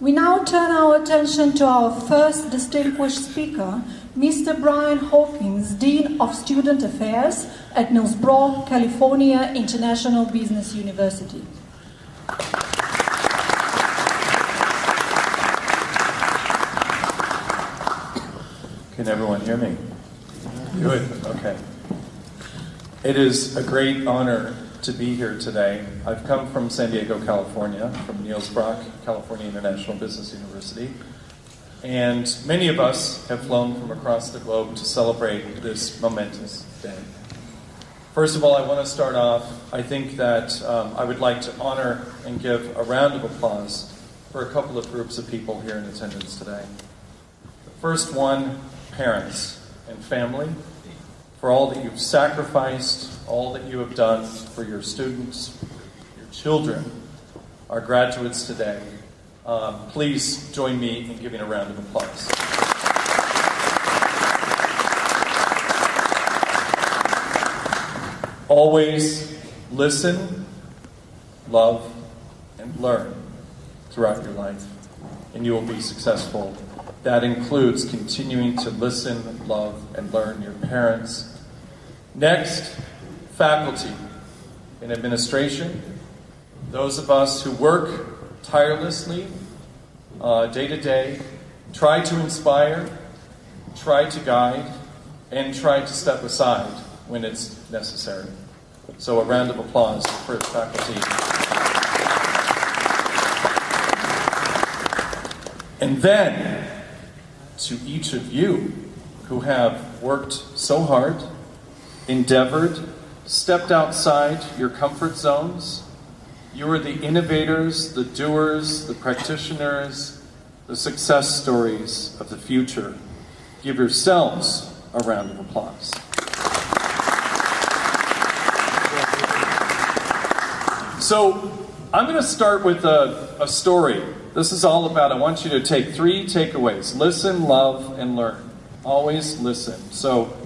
We now turn our attention to our first distinguished speaker, Mr. Brian Hawkins, Dean of Student Affairs at Mills Bro, California International Business University. Can everyone hear me? Good, okay. It is a great honor to be here today. I've come from San Diego, California, from Niels Brock, California International Business University. And many of us have flown from across the globe to celebrate this momentous day. First of all, I want to start off, I think that I would like to honor and give a round of applause for a couple of groups of people here in attendance today. The first one, parents and family, for all that you've sacrificed, all that you have done for your students, your children, our graduates today. Please join me in giving a round of applause. Always listen, love, and learn throughout your life, and you will be successful. That includes continuing to listen, love, and learn your parents. Next, faculty and administration. Those of us who work tirelessly, day to day, try to inspire, try to guide, and try to step aside when it's necessary. So a round of applause for faculty. And then, to each of you who have worked so hard, endeavored, stepped outside your comfort zones. You are the innovators, the doers, the practitioners, the success stories of the future. Give yourselves a round of applause. So, I'm going to start with a story. This is all about, I want you to take 3 takeaways. Listen, love, and learn. Always listen. So,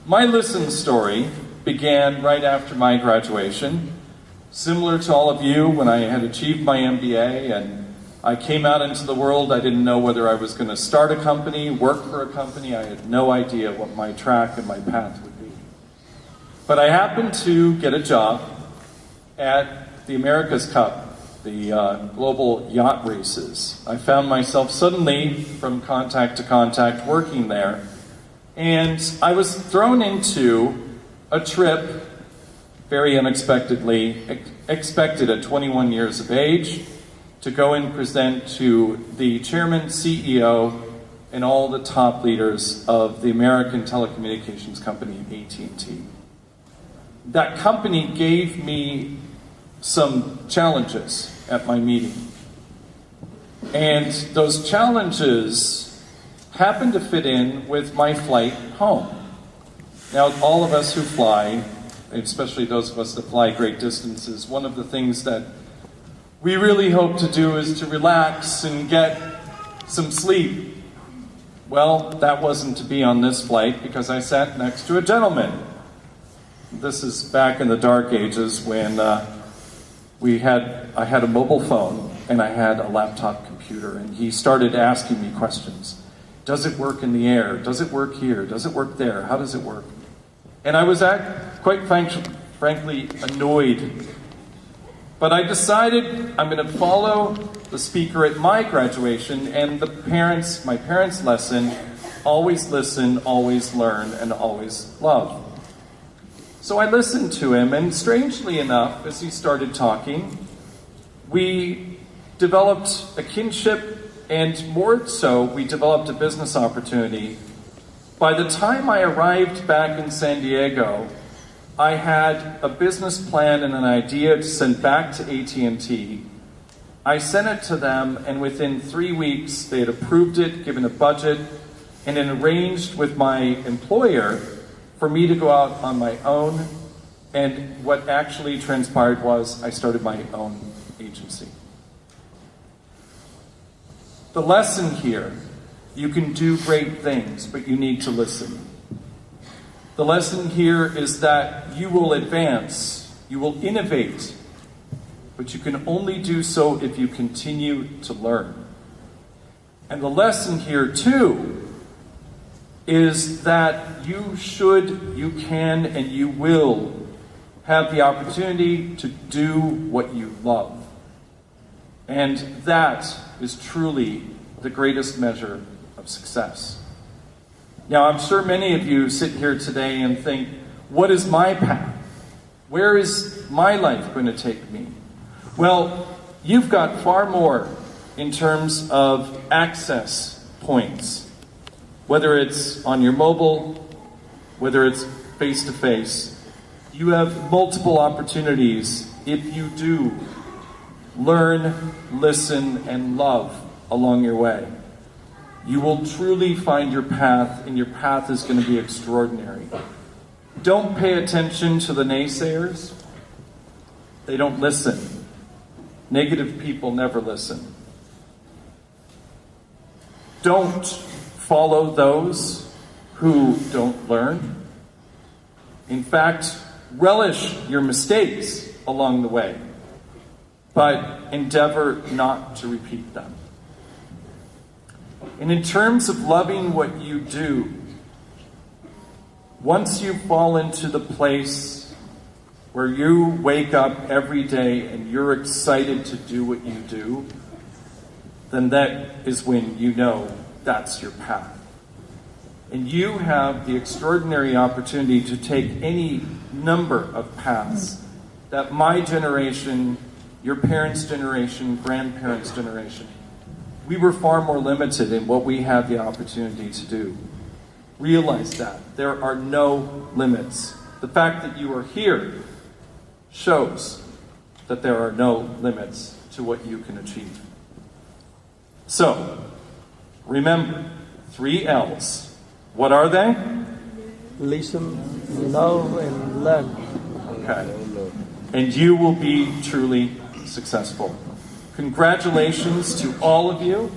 my listen story began right after my graduation. Similar to all of you, when I had achieved my MBA and I came out into the world, I didn't know whether I was going to start a company, work for a company. I had no idea what my track and my path would be. But I happened to get a job at the America's Cup, the global yacht races. I found myself suddenly, from contact to contact, working there. And I was thrown into a trip, very unexpectedly, expected at 21 years of age, to go and present to the chairman, CEO, and all the top leaders of the American telecommunications company, AT&T. That company gave me some challenges at my meeting. And those challenges happened to fit in with my flight home. Now, all of us who fly, especially those of us that fly great distances, one of the things that we really hope to do is to relax and get some sleep. Well, that wasn't to be on this flight because I sat next to a gentleman. This is back in the dark ages when I had a mobile phone and I had a laptop computer, and he started asking me questions. Does it work in the air? Does it work here? Does it work there? How does it work? And I was quite frankly annoyed. But I decided I'm going to follow the speaker at my graduation and my parents' lesson, always listen, always learn, and always love. So I listened to him, and strangely enough, as he started talking, we developed a kinship, and more so, we developed a business opportunity. By the time I arrived back in San Diego, I had a business plan and an idea to send back to AT&T. I sent it to them, and within 3 weeks, they had approved it, given a budget, and then arranged with my employer for me to go out on my own. And what actually transpired was I started my own agency. The lesson here, you can do great things, but you need to listen. The lesson here is that you will advance, you will innovate, but you can only do so if you continue to learn. And the lesson here too is that you should, you can, and you will have the opportunity to do what you love. And that is truly the greatest measure of success. Now, I'm sure many of you sit here today and think, what is my path? Where is my life going to take me? Well, you've got far more in terms of access points, whether it's on your mobile, whether it's face-to-face. You have multiple opportunities if you do learn, listen, and love along your way. You will truly find your path, and your path is going to be extraordinary. Don't pay attention to the naysayers. They don't listen. Negative people never listen. Don't follow those who don't learn. In fact, relish your mistakes along the way, but endeavor not to repeat them. And in terms of loving what you do, once you fall into the place where you wake up every day and you're excited to do what you do, then that is when you know that's your path. And you have the extraordinary opportunity to take any number of paths that my generation, your parents' generation, grandparents' generation, we were far more limited in what we had the opportunity to do. Realize that. There are no limits. The fact that you are here shows that there are no limits to what you can achieve. So, remember, 3 L's. What are they? Listen, love, and learn. Okay. And you will be truly successful. Congratulations to all of you,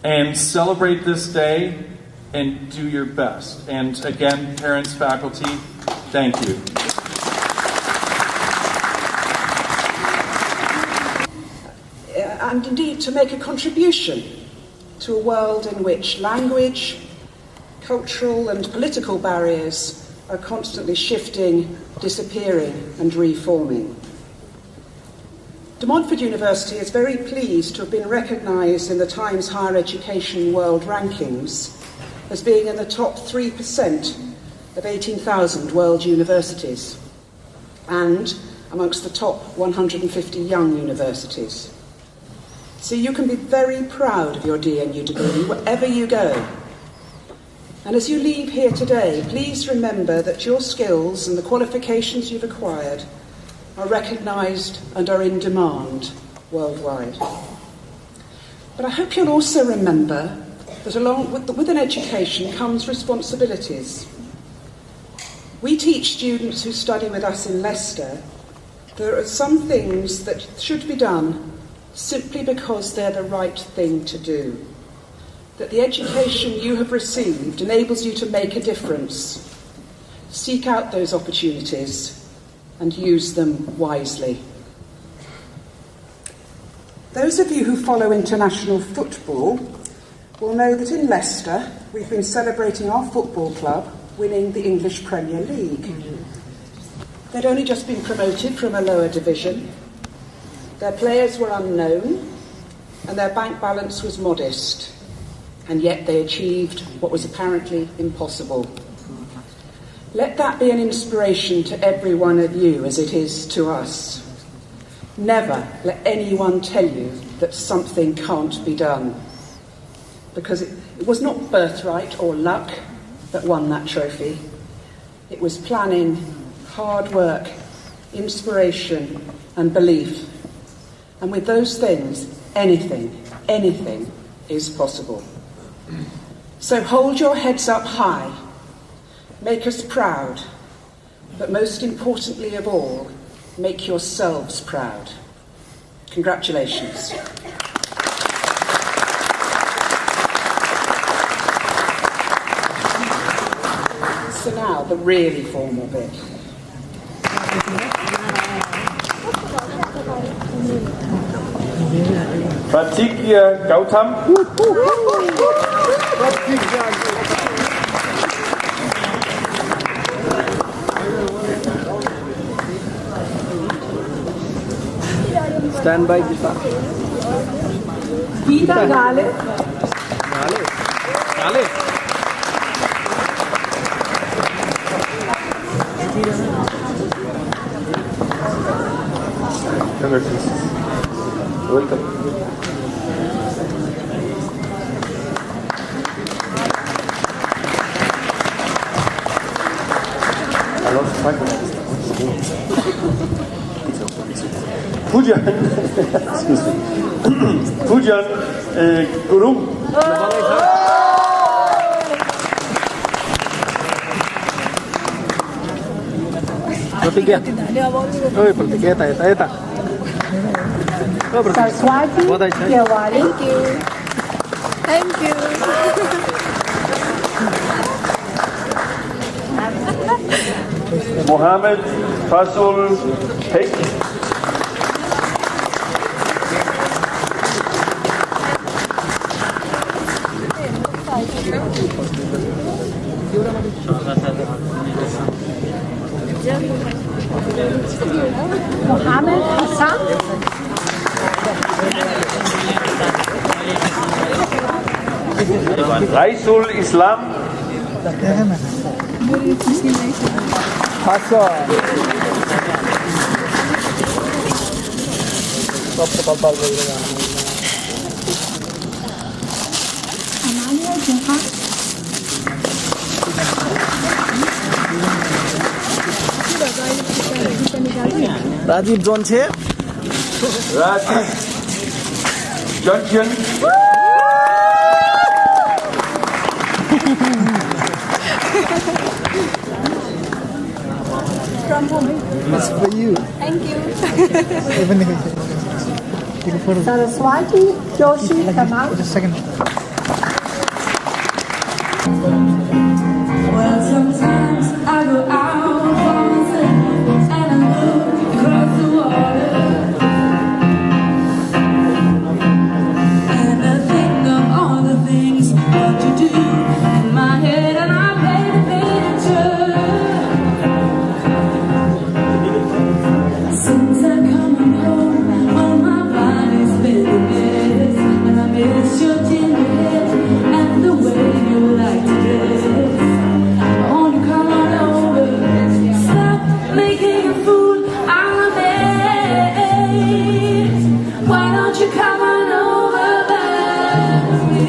and celebrate this day and do your best. And again, parents, faculty, thank you. And indeed to make a contribution to a world in which language, cultural and political barriers are constantly shifting, disappearing and reforming. De Montfort University is very pleased to have been recognised in the Times Higher Education World Rankings as being in the top 3% of 18,000 world universities and amongst the top 150 young universities. So you can be very proud of your DNU degree wherever you go. And as you leave here today, please remember that your skills and the qualifications you've acquired are recognised and are in demand worldwide. But I hope you'll also remember that along with an education comes responsibilities. We teach students who study with us in Leicester there are some things that should be done simply because they're the right thing to do. That the education you have received enables you to make a difference. Seek out those opportunities and use them wisely. Those of you who follow international football will know that in Leicester we've been celebrating our football club winning the English Premier League. They'd only just been promoted from a lower division. Their players were unknown and their bank balance was modest, and yet they achieved what was apparently impossible. Let that be an inspiration to every one of you as it is to us. Never let anyone tell you that something can't be done, because it was not birthright or luck that won that trophy. It was planning, hard work, inspiration and belief. And with those things, anything is possible. So hold your heads up high, make us proud, but most importantly of all, make yourselves proud. Congratulations. So now, the really formal bit. Pratiqua Gautam. Stand by Gita. Gita Gale. Gale. Gale. Welcome. I lost 5 minutes. Pujan, excuse me. Pujan Gurung. Pratiqua. Oi, Pratiqua, eta. Oh, Pratiqua. Saraswati बहुत अच्छा है। Tiwari. Thank you. Mohammed Fasul Peck. Mohammed Hassan. Raisul Islam. Amania Jahan. Rajiv zone छे Rajesh Junction. From home. It's for you. Thank you. Saraswati Joshi Kamal. Well, sometimes I go out for myself and I look across the water, and I think of all the things what you do in my head, and I paint a picture. Since I'm coming home, all my body's been a mess, and I miss your tender head and the way you like to dress. I want to come on over, stop making a fool out of me. Why don't you come on over back to me?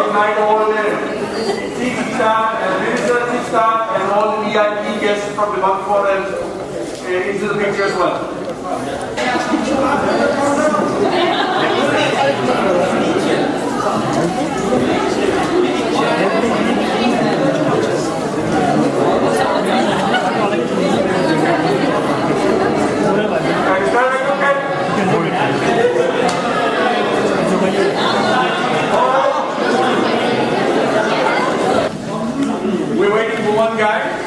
invite all the chief staff and minister staff and all the VIP guests from the Bank Forum into the picture as well. We're waiting for one guy.